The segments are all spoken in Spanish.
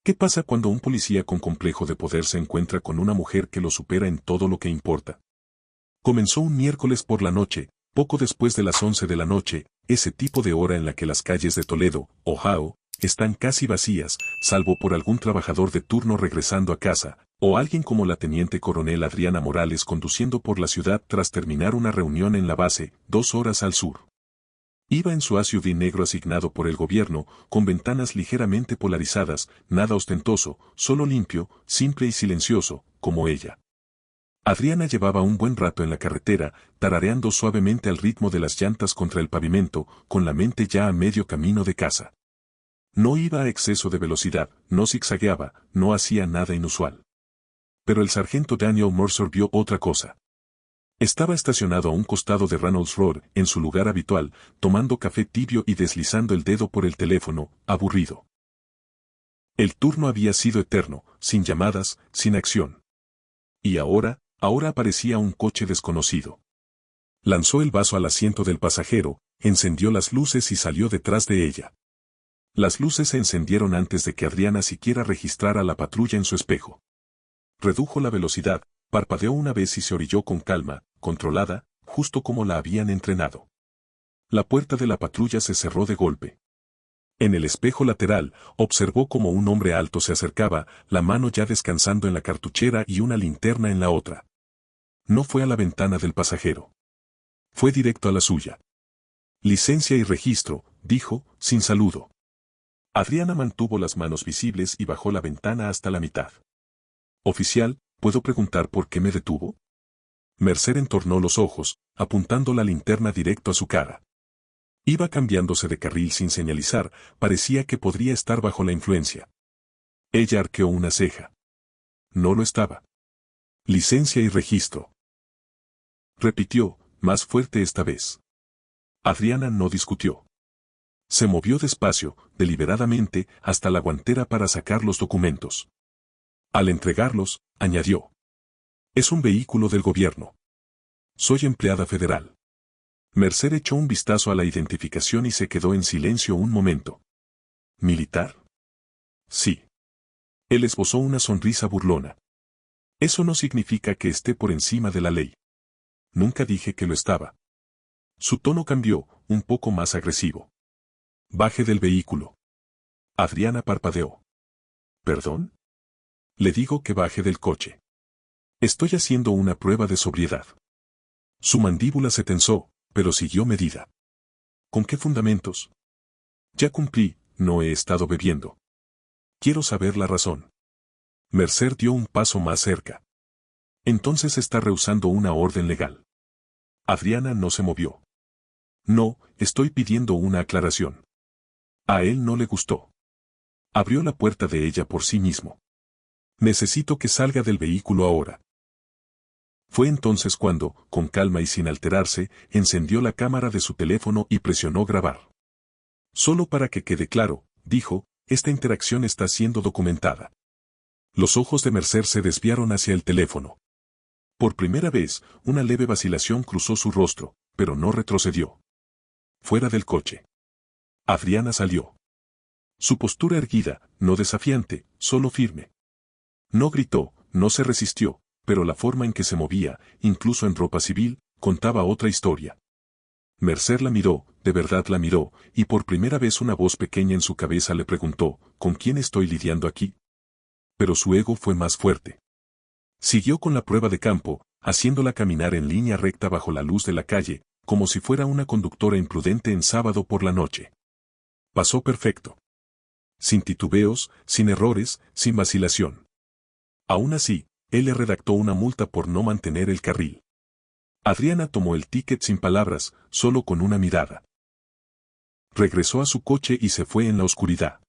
¿Qué pasa cuando un policía con complejo de poder se encuentra con una mujer que lo supera en todo lo que importa? Comenzó un miércoles por la noche, poco después de las 11 de la noche, ese tipo de hora en la que las calles de Toledo, Ohio, están casi vacías, salvo por algún trabajador de turno regresando a casa, o alguien como la teniente coronel Adriana Morales conduciendo por la ciudad tras terminar una reunión en la base, 2 horas al sur. Iba en su SUV negro asignado por el gobierno, con ventanas ligeramente polarizadas, nada ostentoso, solo limpio, simple y silencioso, como ella. Adriana llevaba un buen rato en la carretera, tarareando suavemente al ritmo de las llantas contra el pavimento, con la mente ya a medio camino de casa. No iba a exceso de velocidad, no zigzagueaba, no hacía nada inusual. Pero el sargento Daniel Mercer vio otra cosa. Estaba estacionado a un costado de Reynolds Road, en su lugar habitual, tomando café tibio y deslizando el dedo por el teléfono, aburrido. El turno había sido eterno, sin llamadas, sin acción. Y ahora aparecía un coche desconocido. Lanzó el vaso al asiento del pasajero, encendió las luces y salió detrás de ella. Las luces se encendieron antes de que Adriana siquiera registrara la patrulla en su espejo. Redujo la velocidad, parpadeó una vez y se orilló con calma, controlada, justo como la habían entrenado. La puerta de la patrulla se cerró de golpe. En el espejo lateral, observó como un hombre alto se acercaba, la mano ya descansando en la cartuchera y una linterna en la otra. No fue a la ventana del pasajero. Fue directo a la suya. Licencia y registro, dijo, sin saludo. Adriana mantuvo las manos visibles y bajó la ventana hasta la mitad. Oficial, ¿puedo preguntar por qué me detuvo? Mercer entornó los ojos, apuntando la linterna directo a su cara. Iba cambiándose de carril sin señalizar, parecía que podría estar bajo la influencia. Ella arqueó una ceja. No lo estaba. Licencia y registro. Repitió, más fuerte esta vez. Adriana no discutió. Se movió despacio, deliberadamente, hasta la guantera para sacar los documentos. Al entregarlos, añadió. Es un vehículo del gobierno. Soy empleada federal. Mercer echó un vistazo a la identificación y se quedó en silencio un momento. ¿Militar? Sí. Él esbozó una sonrisa burlona. Eso no significa que esté por encima de la ley. Nunca dije que lo estaba. Su tono cambió, un poco más agresivo. Baje del vehículo. Adriana parpadeó. ¿Perdón? Le digo que baje del coche. Estoy haciendo una prueba de sobriedad. Su mandíbula se tensó, pero siguió medida. ¿Con qué fundamentos? Ya cumplí, no he estado bebiendo. Quiero saber la razón. Mercer dio un paso más cerca. Entonces está rehusando una orden legal. Adriana no se movió. No, estoy pidiendo una aclaración. A él no le gustó. Abrió la puerta de ella por sí mismo. Necesito que salga del vehículo ahora. Fue entonces cuando, con calma y sin alterarse, encendió la cámara de su teléfono y presionó grabar. Solo para que quede claro, dijo, esta interacción está siendo documentada. Los ojos de Mercer se desviaron hacia el teléfono. Por primera vez, una leve vacilación cruzó su rostro, pero no retrocedió. Fuera del coche. Adriana salió. Su postura erguida, no desafiante, solo firme. No gritó, no se resistió, pero la forma en que se movía, incluso en ropa civil, contaba otra historia. Mercer la miró, de verdad la miró, y por primera vez una voz pequeña en su cabeza le preguntó, ¿con quién estoy lidiando aquí? Pero su ego fue más fuerte. Siguió con la prueba de campo, haciéndola caminar en línea recta bajo la luz de la calle, como si fuera una conductora imprudente en sábado por la noche. Pasó perfecto. Sin titubeos, sin errores, sin vacilación. Aún así, él le redactó una multa por no mantener el carril. Adriana tomó el ticket sin palabras, solo con una mirada. Regresó a su coche y se fue en la oscuridad.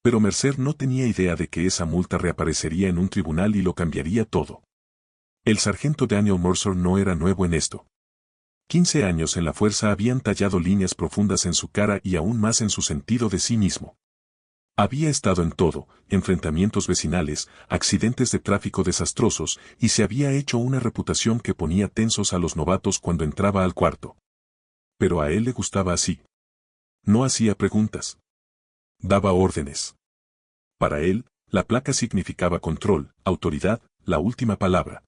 Pero Mercer no tenía idea de que esa multa reaparecería en un tribunal y lo cambiaría todo. El sargento Daniel Mercer no era nuevo en esto. 15 años en la fuerza habían tallado líneas profundas en su cara y aún más en su sentido de sí mismo. Había estado en todo, enfrentamientos vecinales, accidentes de tráfico desastrosos, y se había hecho una reputación que ponía tensos a los novatos cuando entraba al cuarto. Pero a él le gustaba así. No hacía preguntas. Daba órdenes. Para él, la placa significaba control, autoridad, la última palabra.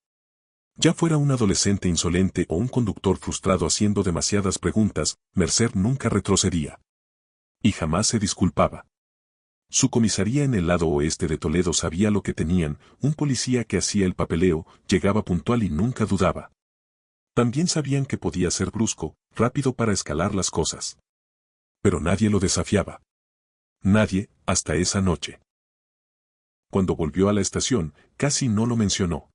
Ya fuera un adolescente insolente o un conductor frustrado haciendo demasiadas preguntas, Mercer nunca retrocedía. Y jamás se disculpaba. Su comisaría en el lado oeste de Toledo sabía lo que tenían, un policía que hacía el papeleo, llegaba puntual y nunca dudaba. También sabían que podía ser brusco, rápido para escalar las cosas. Pero nadie lo desafiaba. Nadie, hasta esa noche. Cuando volvió a la estación, casi no lo mencionó.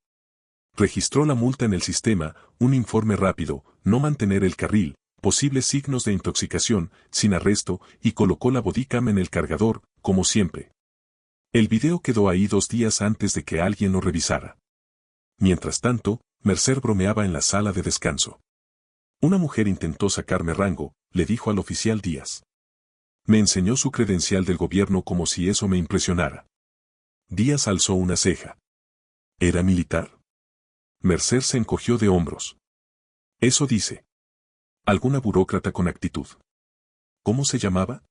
Registró la multa en el sistema, un informe rápido, no mantener el carril, posibles signos de intoxicación, sin arresto, y colocó la bodycam en el cargador, como siempre. El video quedó ahí 2 días antes de que alguien lo revisara. Mientras tanto, Mercer bromeaba en la sala de descanso. Una mujer intentó sacarme rango, le dijo al oficial Díaz. Me enseñó su credencial del gobierno como si eso me impresionara. Díaz alzó una ceja. ¿Era militar? Mercer se encogió de hombros. Eso dice. Alguna burócrata con actitud. ¿Cómo se llamaba?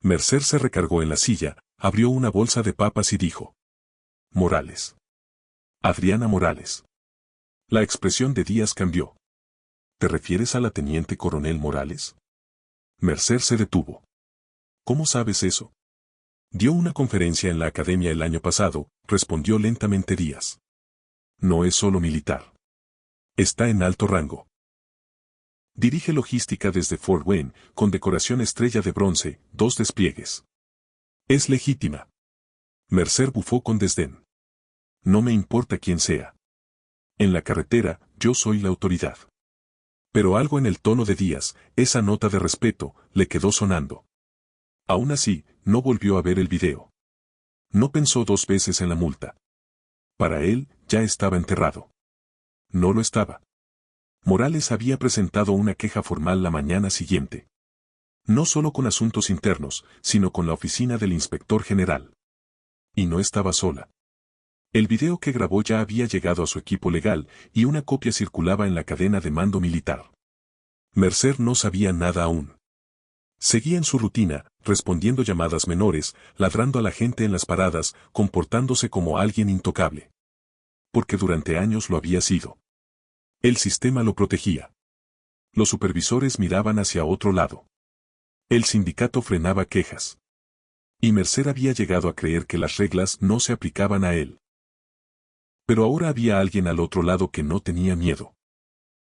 Mercer se recargó en la silla, abrió una bolsa de papas y dijo. Morales. Adriana Morales. La expresión de Díaz cambió. ¿Te refieres a la teniente coronel Morales? Mercer se detuvo. ¿Cómo sabes eso? Dio una conferencia en la academia el año pasado, respondió lentamente Díaz. No es solo militar. Está en alto rango. Dirige logística desde Fort Wayne, con decoración estrella de bronce, 2 despliegues. Es legítima. Mercer bufó con desdén. No me importa quién sea. En la carretera, yo soy la autoridad. Pero algo en el tono de Díaz, esa nota de respeto, le quedó sonando. Aún así, no volvió a ver el video. No pensó 2 veces en la multa. Para él, ya estaba enterrado. No lo estaba. Morales había presentado una queja formal la mañana siguiente. No solo con asuntos internos, sino con la oficina del inspector general. Y no estaba sola. El video que grabó ya había llegado a su equipo legal, y una copia circulaba en la cadena de mando militar. Mercer no sabía nada aún. Seguía en su rutina, respondiendo llamadas menores, ladrando a la gente en las paradas, comportándose como alguien intocable. Porque durante años lo había sido. El sistema lo protegía. Los supervisores miraban hacia otro lado. El sindicato frenaba quejas. Y Mercer había llegado a creer que las reglas no se aplicaban a él. Pero ahora había alguien al otro lado que no tenía miedo.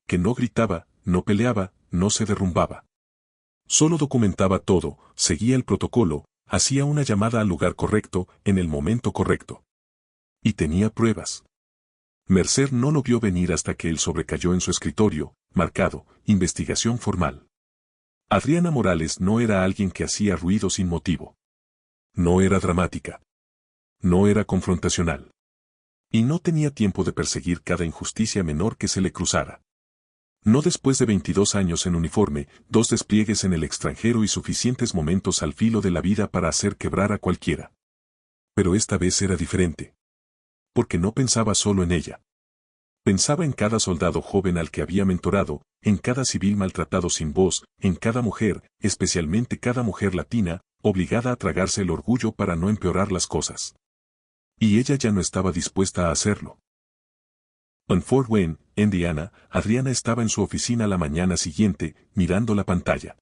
Que no gritaba, no peleaba, no se derrumbaba. Solo documentaba todo, seguía el protocolo, hacía una llamada al lugar correcto, en el momento correcto. Y tenía pruebas. Mercer no lo vio venir hasta que él sobrecayó en su escritorio, marcado, investigación formal. Adriana Morales no era alguien que hacía ruido sin motivo. No era dramática. No era confrontacional. Y no tenía tiempo de perseguir cada injusticia menor que se le cruzara. No después de 22 años en uniforme, 2 despliegues en el extranjero y suficientes momentos al filo de la vida para hacer quebrar a cualquiera. Pero esta vez era diferente. Porque no pensaba solo en ella. Pensaba en cada soldado joven al que había mentorado, en cada civil maltratado sin voz, en cada mujer, especialmente cada mujer latina, obligada a tragarse el orgullo para no empeorar las cosas. Y ella ya no estaba dispuesta a hacerlo. En Fort Wayne, Indiana, Adriana estaba en su oficina la mañana siguiente, mirando la pantalla.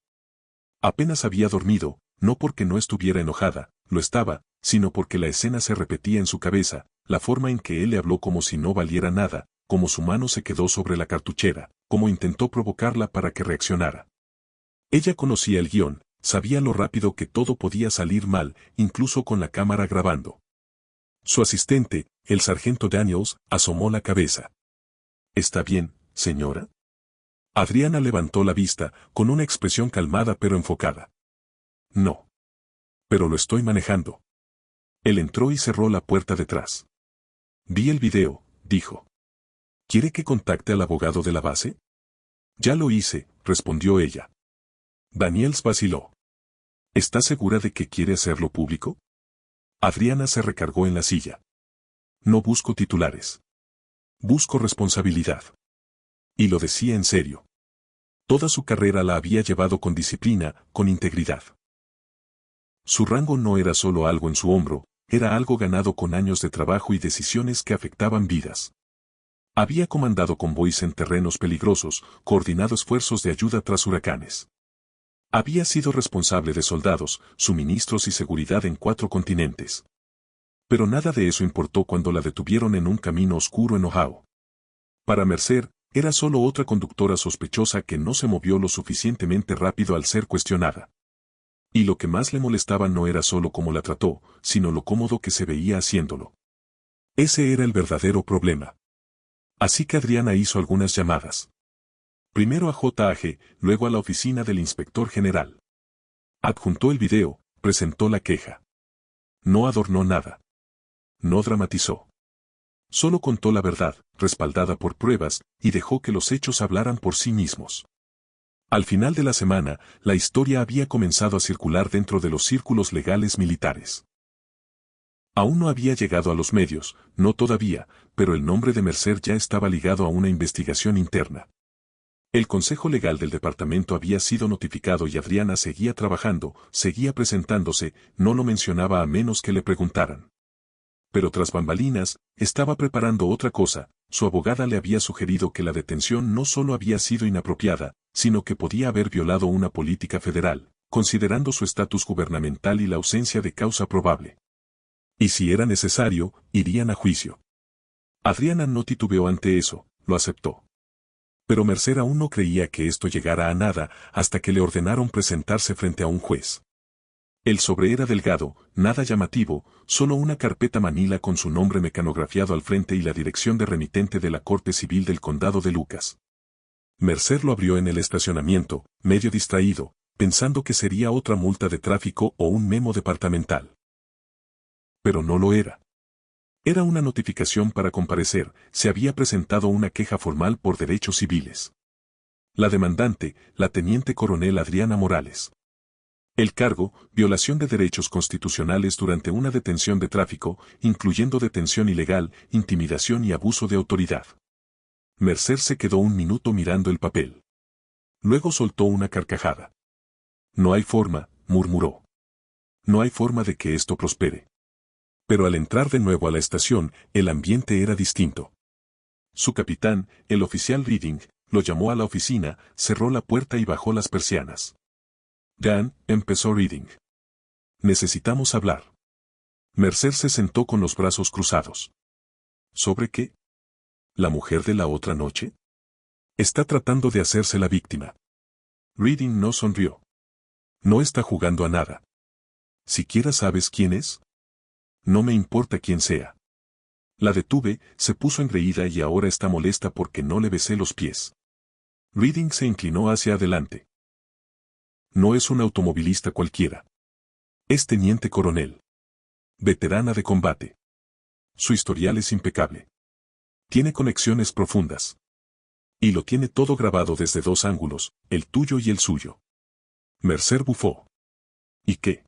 Apenas había dormido, no porque no estuviera enojada, lo estaba, sino porque la escena se repetía en su cabeza, la forma en que él le habló como si no valiera nada, como su mano se quedó sobre la cartuchera, como intentó provocarla para que reaccionara. Ella conocía el guión, sabía lo rápido que todo podía salir mal, incluso con la cámara grabando. Su asistente, el sargento Daniels, asomó la cabeza. ¿Está bien, señora? Adriana levantó la vista, con una expresión calmada pero enfocada. No. Pero lo estoy manejando. Él entró y cerró la puerta detrás. Vi el video, dijo. ¿Quiere que contacte al abogado de la base? Ya lo hice, respondió ella. Daniels vaciló. ¿Está segura de que quiere hacerlo público? Adriana se recargó en la silla. No busco titulares. Busco responsabilidad. Y lo decía en serio. Toda su carrera la había llevado con disciplina, con integridad. Su rango no era solo algo en su hombro, era algo ganado con años de trabajo y decisiones que afectaban vidas. Había comandado convoys en terrenos peligrosos, coordinado esfuerzos de ayuda tras huracanes. Había sido responsable de soldados, suministros y seguridad en 4 continentes. Pero nada de eso importó cuando la detuvieron en un camino oscuro en Ohio. Para Mercer, era solo otra conductora sospechosa que no se movió lo suficientemente rápido al ser cuestionada. Y lo que más le molestaba no era solo cómo la trató, sino lo cómodo que se veía haciéndolo. Ese era el verdadero problema. Así que Adriana hizo algunas llamadas. Primero a JAG, luego a la oficina del inspector general. Adjuntó el video, presentó la queja. No adornó nada. No dramatizó. Solo contó la verdad, respaldada por pruebas, y dejó que los hechos hablaran por sí mismos. Al final de la semana, la historia había comenzado a circular dentro de los círculos legales militares. Aún no había llegado a los medios, no todavía, pero el nombre de Mercer ya estaba ligado a una investigación interna. El Consejo Legal del departamento había sido notificado y Adriana seguía trabajando, seguía presentándose, no lo mencionaba a menos que le preguntaran. Pero tras bambalinas, estaba preparando otra cosa. Su abogada le había sugerido que la detención no solo había sido inapropiada, sino que podía haber violado una política federal, considerando su estatus gubernamental y la ausencia de causa probable. Y si era necesario, irían a juicio. Adriana no titubeó ante eso, lo aceptó. Pero Mercer aún no creía que esto llegara a nada hasta que le ordenaron presentarse frente a un juez. El sobre era delgado, nada llamativo, solo una carpeta manila con su nombre mecanografiado al frente y la dirección de remitente de la Corte Civil del Condado de Lucas. Mercer lo abrió en el estacionamiento, medio distraído, pensando que sería otra multa de tráfico o un memo departamental. Pero no lo era. Era una notificación para comparecer, se había presentado una queja formal por derechos civiles. La demandante, la teniente coronel Adriana Morales. El cargo, violación de derechos constitucionales durante una detención de tráfico, incluyendo detención ilegal, intimidación y abuso de autoridad. Mercer se quedó un minuto mirando el papel. Luego soltó una carcajada. No hay forma, murmuró. No hay forma de que esto prospere. Pero al entrar de nuevo a la estación, el ambiente era distinto. Su capitán, el oficial Reading, lo llamó a la oficina, cerró la puerta y bajó las persianas. Dan, empezó Reading. Necesitamos hablar. Mercer se sentó con los brazos cruzados. ¿Sobre qué? ¿La mujer de la otra noche? Está tratando de hacerse la víctima. Reading no sonrió. No está jugando a nada. ¿Siquiera sabes quién es? No me importa quién sea. La detuve, se puso engreída y ahora está molesta porque no le besé los pies. Reading se inclinó hacia adelante. No es un automovilista cualquiera. Es teniente coronel. Veterana de combate. Su historial es impecable. Tiene conexiones profundas. Y lo tiene todo grabado desde 2 ángulos, el tuyo y el suyo. Mercer bufó. ¿Y qué?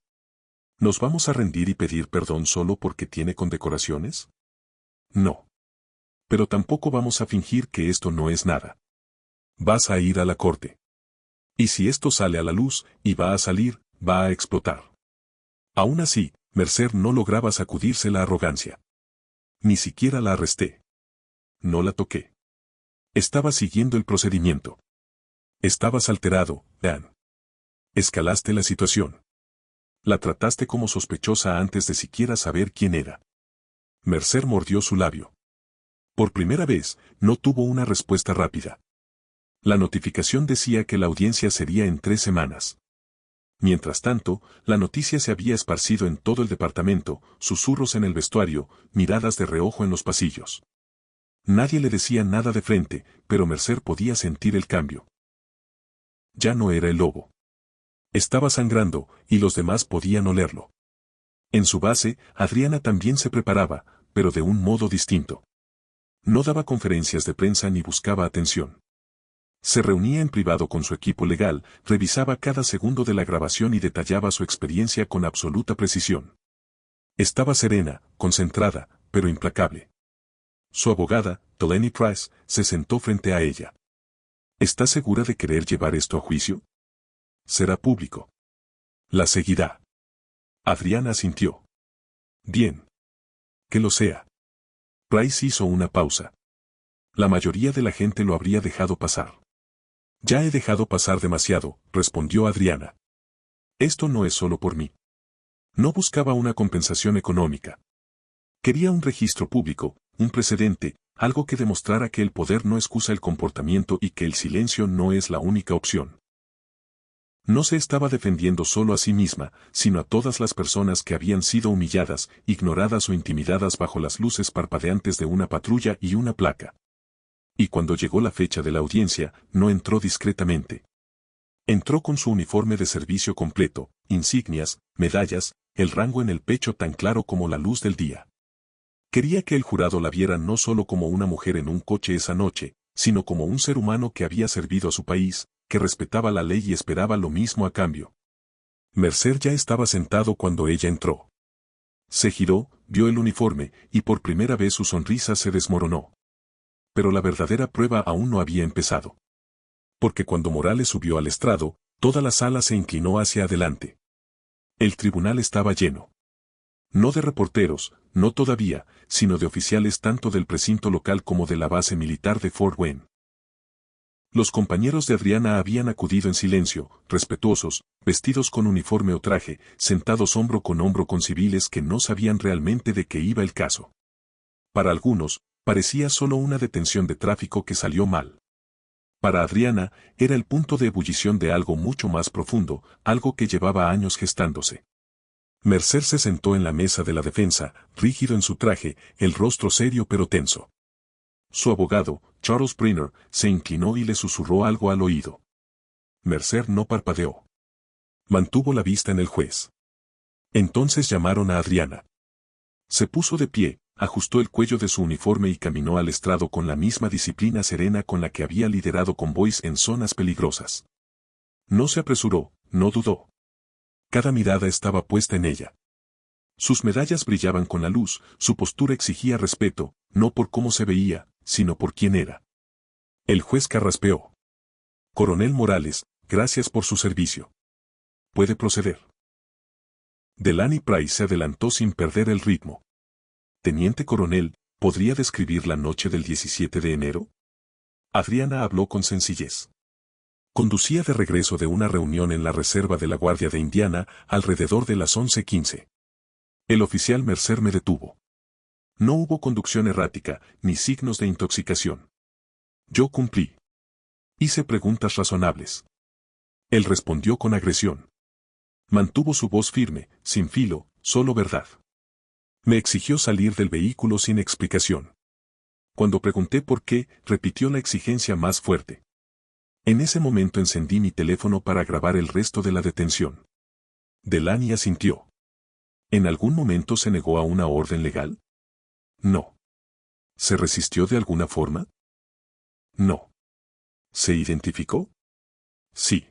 ¿Nos vamos a rendir y pedir perdón solo porque tiene condecoraciones? No. Pero tampoco vamos a fingir que esto no es nada. Vas a ir a la corte. Y si esto sale a la luz, y va a salir, va a explotar. Aún así, Mercer no lograba sacudirse la arrogancia. Ni siquiera la arresté. No la toqué. Estaba siguiendo el procedimiento. Estabas alterado, Dan. Escalaste la situación. La trataste como sospechosa antes de siquiera saber quién era. Mercer mordió su labio. Por primera vez, no tuvo una respuesta rápida. La notificación decía que la audiencia sería en 3 semanas. Mientras tanto, la noticia se había esparcido en todo el departamento, susurros en el vestuario, miradas de reojo en los pasillos. Nadie le decía nada de frente, pero Mercer podía sentir el cambio. Ya no era el lobo. Estaba sangrando, y los demás podían olerlo. En su base, Adriana también se preparaba, pero de un modo distinto. No daba conferencias de prensa ni buscaba atención. Se reunía en privado con su equipo legal, revisaba cada segundo de la grabación y detallaba su experiencia con absoluta precisión. Estaba serena, concentrada, pero implacable. Su abogada, Delaney Price, se sentó frente a ella. ¿Está segura de querer llevar esto a juicio? Será público. La seguirá. Adriana asintió. Bien. Que lo sea. Price hizo una pausa. La mayoría de la gente lo habría dejado pasar. Ya he dejado pasar demasiado, respondió Adriana. Esto no es solo por mí. No buscaba una compensación económica. Quería un registro público, un precedente, algo que demostrara que el poder no excusa el comportamiento y que el silencio no es la única opción. No se estaba defendiendo solo a sí misma, sino a todas las personas que habían sido humilladas, ignoradas o intimidadas bajo las luces parpadeantes de una patrulla y una placa. Y cuando llegó la fecha de la audiencia, no entró discretamente. Entró con su uniforme de servicio completo, insignias, medallas, el rango en el pecho tan claro como la luz del día. Quería que el jurado la viera no solo como una mujer en un coche esa noche, sino como un ser humano que había servido a su país, que respetaba la ley y esperaba lo mismo a cambio. Mercer ya estaba sentado cuando ella entró. Se giró, vio el uniforme, y por primera vez su sonrisa se desmoronó. Pero la verdadera prueba aún no había empezado. Porque cuando Morales subió al estrado, toda la sala se inclinó hacia adelante. El tribunal estaba lleno. No de reporteros, no todavía, sino de oficiales tanto del precinto local como de la base militar de Fort Wayne. Los compañeros de Adriana habían acudido en silencio, respetuosos, vestidos con uniforme o traje, sentados hombro con civiles que no sabían realmente de qué iba el caso. Para algunos, parecía solo una detención de tráfico que salió mal. Para Adriana, era el punto de ebullición de algo mucho más profundo, algo que llevaba años gestándose. Mercer se sentó en la mesa de la defensa, rígido en su traje, el rostro serio pero tenso. Su abogado, Charles Briner, se inclinó y le susurró algo al oído. Mercer no parpadeó. Mantuvo la vista en el juez. Entonces llamaron a Adriana. Se puso de pie, ajustó el cuello de su uniforme y caminó al estrado con la misma disciplina serena con la que había liderado convoys en zonas peligrosas. No se apresuró, no dudó. Cada mirada estaba puesta en ella. Sus medallas brillaban con la luz, su postura exigía respeto, no por cómo se veía, sino por quién era. El juez carraspeó. Coronel Morales, gracias por su servicio. Puede proceder. Delaney Price se adelantó sin perder el ritmo. Teniente coronel, ¿podría describir la noche del 17 de enero? Adriana habló con sencillez. Conducía de regreso de una reunión en la reserva de la Guardia de Indiana alrededor de las 11:15. El oficial Mercer me detuvo. No hubo conducción errática, ni signos de intoxicación. Yo cumplí. Hice preguntas razonables. Él respondió con agresión. Mantuvo su voz firme, sin filo, solo verdad. Me exigió salir del vehículo sin explicación. Cuando pregunté por qué, repitió la exigencia más fuerte. En ese momento encendí mi teléfono para grabar el resto de la detención. Delaney asintió. ¿En algún momento se negó a una orden legal? No. ¿Se resistió de alguna forma? No. ¿Se identificó? Sí.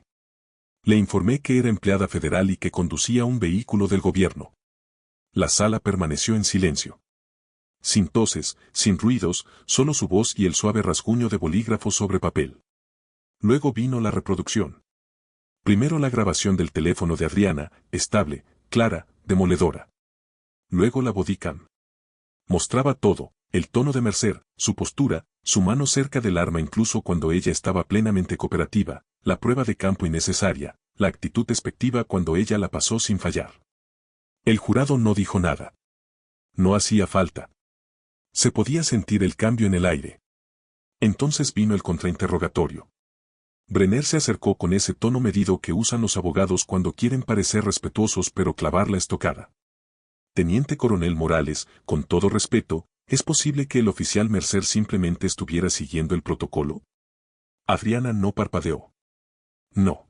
Le informé que era empleada federal y que conducía un vehículo del gobierno. La sala permaneció en silencio. Sin toses, sin ruidos, solo su voz y el suave rasguño de bolígrafo sobre papel. Luego vino la reproducción. Primero la grabación del teléfono de Adriana, estable, clara, demoledora. Luego la bodycam. Mostraba todo, el tono de Mercer, su postura, su mano cerca del arma incluso cuando ella estaba plenamente cooperativa, la prueba de campo innecesaria, la actitud despectiva cuando ella la pasó sin fallar. El jurado no dijo nada. No hacía falta. Se podía sentir el cambio en el aire. Entonces vino el contrainterrogatorio. Brenner se acercó con ese tono medido que usan los abogados cuando quieren parecer respetuosos pero clavar la estocada. Teniente coronel Morales, con todo respeto, ¿es posible que el oficial Mercer simplemente estuviera siguiendo el protocolo? Adriana no parpadeó. No.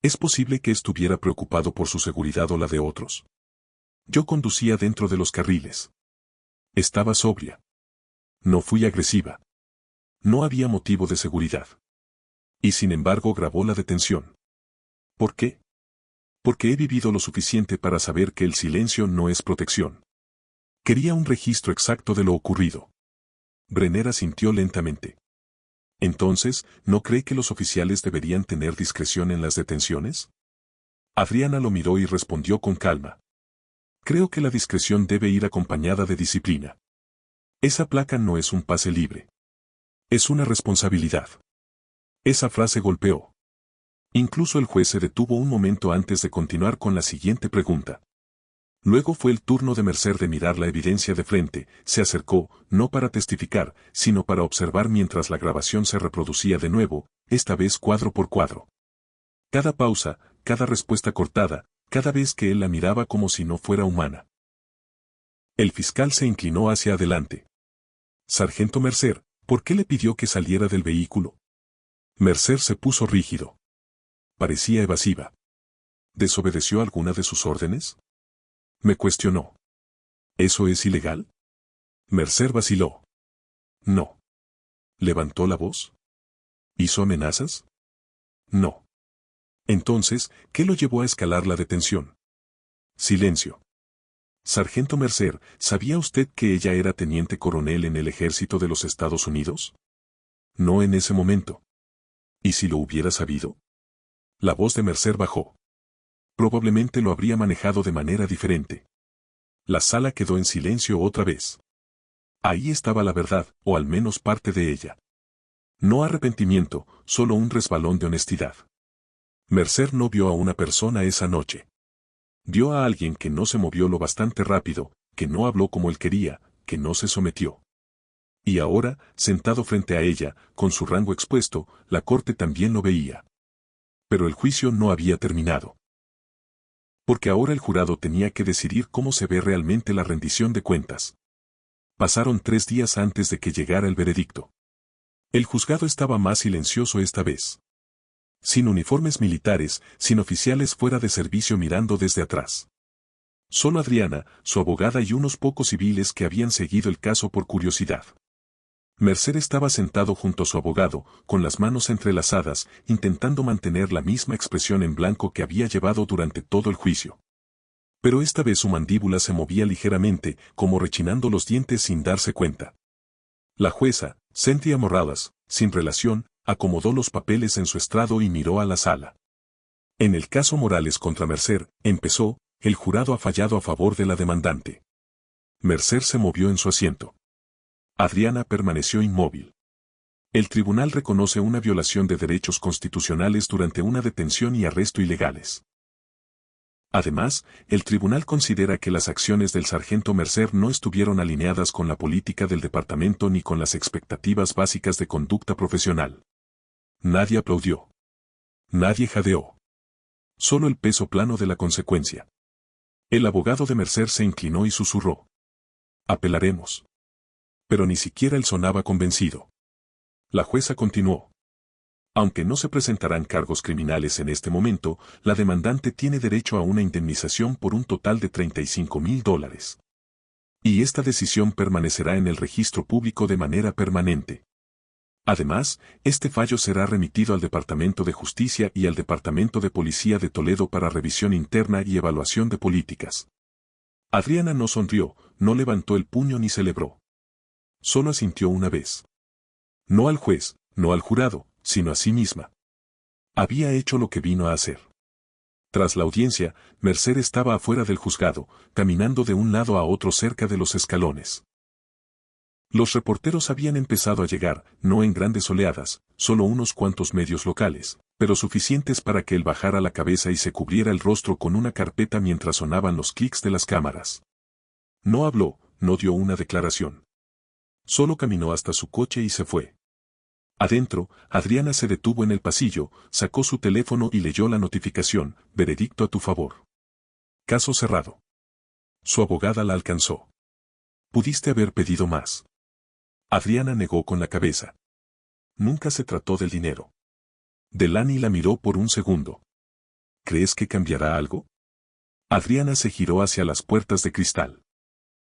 ¿Es posible que estuviera preocupado por su seguridad o la de otros? Yo conducía dentro de los carriles. Estaba sobria. No fui agresiva. No había motivo de seguridad. Y sin embargo grabó la detención. ¿Por qué? Porque he vivido lo suficiente para saber que el silencio no es protección. Quería un registro exacto de lo ocurrido. Brenner asintió lentamente. Entonces, ¿no cree que los oficiales deberían tener discreción en las detenciones? Adriana lo miró y respondió con calma. Creo que la discreción debe ir acompañada de disciplina. Esa placa no es un pase libre. Es una responsabilidad. Esa frase golpeó. Incluso el juez se detuvo un momento antes de continuar con la siguiente pregunta. Luego fue el turno de Mercer de mirar la evidencia de frente, se acercó, no para testificar, sino para observar mientras la grabación se reproducía de nuevo, esta vez cuadro por cuadro. Cada pausa, cada respuesta cortada, cada vez que él la miraba como si no fuera humana. El fiscal se inclinó hacia adelante. Sargento Mercer, ¿por qué le pidió que saliera del vehículo? Mercer se puso rígido. Parecía evasiva. ¿Desobedeció alguna de sus órdenes? Me cuestionó. ¿Eso es ilegal? Mercer vaciló. No. ¿Levantó la voz? ¿Hizo amenazas? No. Entonces, ¿qué lo llevó a escalar la detención? Silencio. Sargento Mercer, ¿sabía usted que ella era teniente coronel en el ejército de los Estados Unidos? No en ese momento. ¿Y si lo hubiera sabido? La voz de Mercer bajó. Probablemente lo habría manejado de manera diferente. La sala quedó en silencio otra vez. Ahí estaba la verdad, o al menos parte de ella. No arrepentimiento, solo un resbalón de honestidad. Mercer no vio a una persona esa noche. Vio a alguien que no se movió lo bastante rápido, que no habló como él quería, que no se sometió. Y ahora, sentado frente a ella, con su rango expuesto, la corte también lo veía. Pero el juicio no había terminado. Porque ahora el jurado tenía que decidir cómo se ve realmente la rendición de cuentas. Pasaron 3 días antes de que llegara el veredicto. El juzgado estaba más silencioso esta vez. Sin uniformes militares, sin oficiales fuera de servicio mirando desde atrás. Solo Adriana, su abogada y unos pocos civiles que habían seguido el caso por curiosidad. Mercer estaba sentado junto a su abogado, con las manos entrelazadas, intentando mantener la misma expresión en blanco que había llevado durante todo el juicio. Pero esta vez su mandíbula se movía ligeramente, como rechinando los dientes sin darse cuenta. La jueza, Cynthia Morales, sin relación, acomodó los papeles en su estrado y miró a la sala. En el caso Morales contra Mercer, empezó, el jurado ha fallado a favor de la demandante. Mercer se movió en su asiento. Adriana permaneció inmóvil. El tribunal reconoce una violación de derechos constitucionales durante una detención y arresto ilegales. Además, el tribunal considera que las acciones del sargento Mercer no estuvieron alineadas con la política del departamento ni con las expectativas básicas de conducta profesional. Nadie aplaudió. Nadie jadeó. Solo el peso plano de la consecuencia. El abogado de Mercer se inclinó y susurró. Apelaremos. Pero ni siquiera él sonaba convencido. La jueza continuó. Aunque no se presentarán cargos criminales en este momento, la demandante tiene derecho a una indemnización por un total de $35,000. Y esta decisión permanecerá en el registro público de manera permanente. Además, este fallo será remitido al Departamento de Justicia y al Departamento de Policía de Toledo para revisión interna y evaluación de políticas. Adriana no sonrió, no levantó el puño ni celebró. Solo asintió una vez. No al juez, no al jurado, sino a sí misma. Había hecho lo que vino a hacer. Tras la audiencia, Mercer estaba afuera del juzgado, caminando de un lado a otro cerca de los escalones. Los reporteros habían empezado a llegar, no en grandes oleadas, solo unos cuantos medios locales, pero suficientes para que él bajara la cabeza y se cubriera el rostro con una carpeta mientras sonaban los clics de las cámaras. No habló, no dio una declaración. Solo caminó hasta su coche y se fue. Adentro, Adriana se detuvo en el pasillo, sacó su teléfono y leyó la notificación, veredicto a tu favor. Caso cerrado. Su abogada la alcanzó. Pudiste haber pedido más. Adriana negó con la cabeza. Nunca se trató del dinero. Delany la miró por un segundo. ¿Crees que cambiará algo? Adriana se giró hacia las puertas de cristal.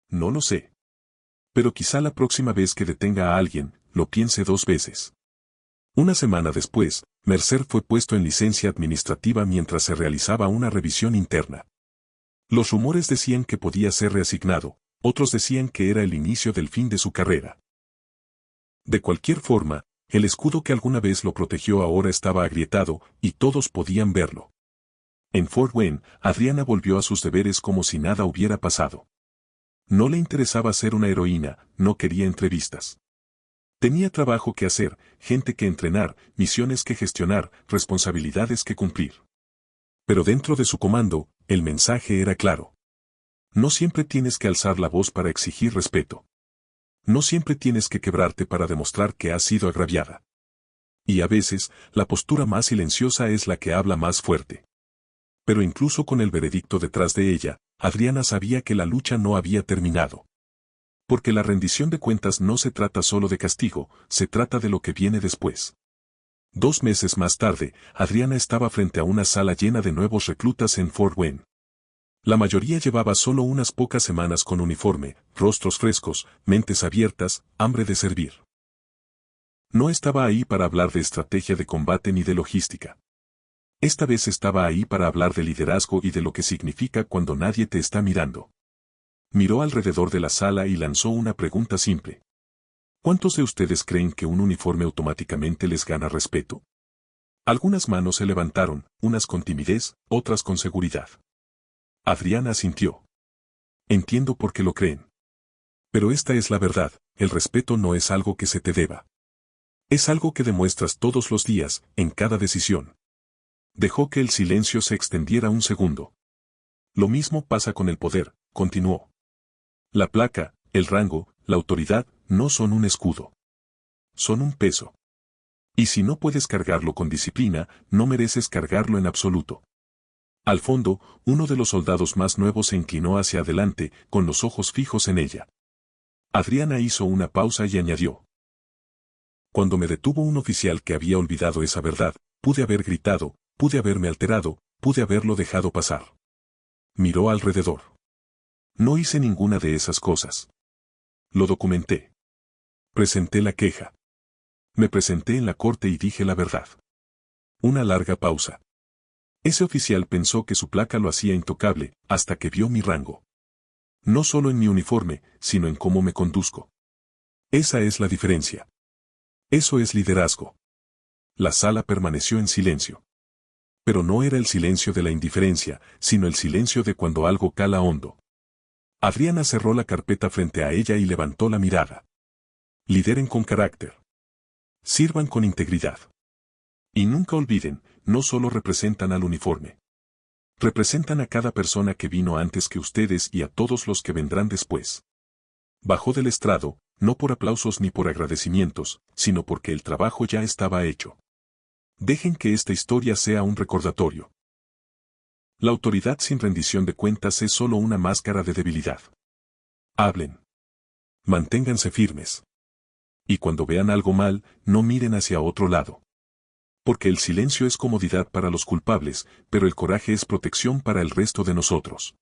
No lo sé. Pero quizá la próxima vez que detenga a alguien, lo piense 2 veces. Una semana después, Mercer fue puesto en licencia administrativa mientras se realizaba una revisión interna. Los rumores decían que podía ser reasignado, otros decían que era el inicio del fin de su carrera. De cualquier forma, el escudo que alguna vez lo protegió ahora estaba agrietado, y todos podían verlo. En Fort Wayne, Adriana volvió a sus deberes como si nada hubiera pasado. No le interesaba ser una heroína, no quería entrevistas. Tenía trabajo que hacer, gente que entrenar, misiones que gestionar, responsabilidades que cumplir. Pero dentro de su comando, el mensaje era claro. No siempre tienes que alzar la voz para exigir respeto. No siempre tienes que quebrarte para demostrar que has sido agraviada. Y a veces, la postura más silenciosa es la que habla más fuerte. Pero incluso con el veredicto detrás de ella, Adriana sabía que la lucha no había terminado. Porque la rendición de cuentas no se trata solo de castigo, se trata de lo que viene después. 2 meses más tarde, Adriana estaba frente a una sala llena de nuevos reclutas en Fort Wayne. La mayoría llevaba solo unas pocas semanas con uniforme, rostros frescos, mentes abiertas, hambre de servir. No estaba ahí para hablar de estrategia de combate ni de logística. Esta vez estaba ahí para hablar de liderazgo y de lo que significa cuando nadie te está mirando. Miró alrededor de la sala y lanzó una pregunta simple. ¿Cuántos de ustedes creen que un uniforme automáticamente les gana respeto? Algunas manos se levantaron, unas con timidez, otras con seguridad. Adriana asintió. Entiendo por qué lo creen. Pero esta es la verdad, el respeto no es algo que se te deba. Es algo que demuestras todos los días, en cada decisión. Dejó que el silencio se extendiera un segundo. Lo mismo pasa con el poder, continuó. La placa, el rango, la autoridad, no son un escudo. Son un peso. Y si no puedes cargarlo con disciplina, no mereces cargarlo en absoluto. Al fondo, uno de los soldados más nuevos se inclinó hacia adelante, con los ojos fijos en ella. Adriana hizo una pausa y añadió. Cuando me detuvo un oficial que había olvidado esa verdad, pude haber gritado, pude haberme alterado, pude haberlo dejado pasar. Miró alrededor. No hice ninguna de esas cosas. Lo documenté. Presenté la queja. Me presenté en la corte y dije la verdad. Una larga pausa. Ese oficial pensó que su placa lo hacía intocable, hasta que vio mi rango. No solo en mi uniforme, sino en cómo me conduzco. Esa es la diferencia. Eso es liderazgo. La sala permaneció en silencio. Pero no era el silencio de la indiferencia, sino el silencio de cuando algo cala hondo. Adriana cerró la carpeta frente a ella y levantó la mirada. Lideren con carácter. Sirvan con integridad. Y nunca olviden, no solo representan al uniforme. Representan a cada persona que vino antes que ustedes y a todos los que vendrán después. Bajó del estrado, no por aplausos ni por agradecimientos, sino porque el trabajo ya estaba hecho. Dejen que esta historia sea un recordatorio. La autoridad sin rendición de cuentas es solo una máscara de debilidad. Hablen. Manténganse firmes. Y cuando vean algo mal, no miren hacia otro lado. Porque el silencio es comodidad para los culpables, pero el coraje es protección para el resto de nosotros.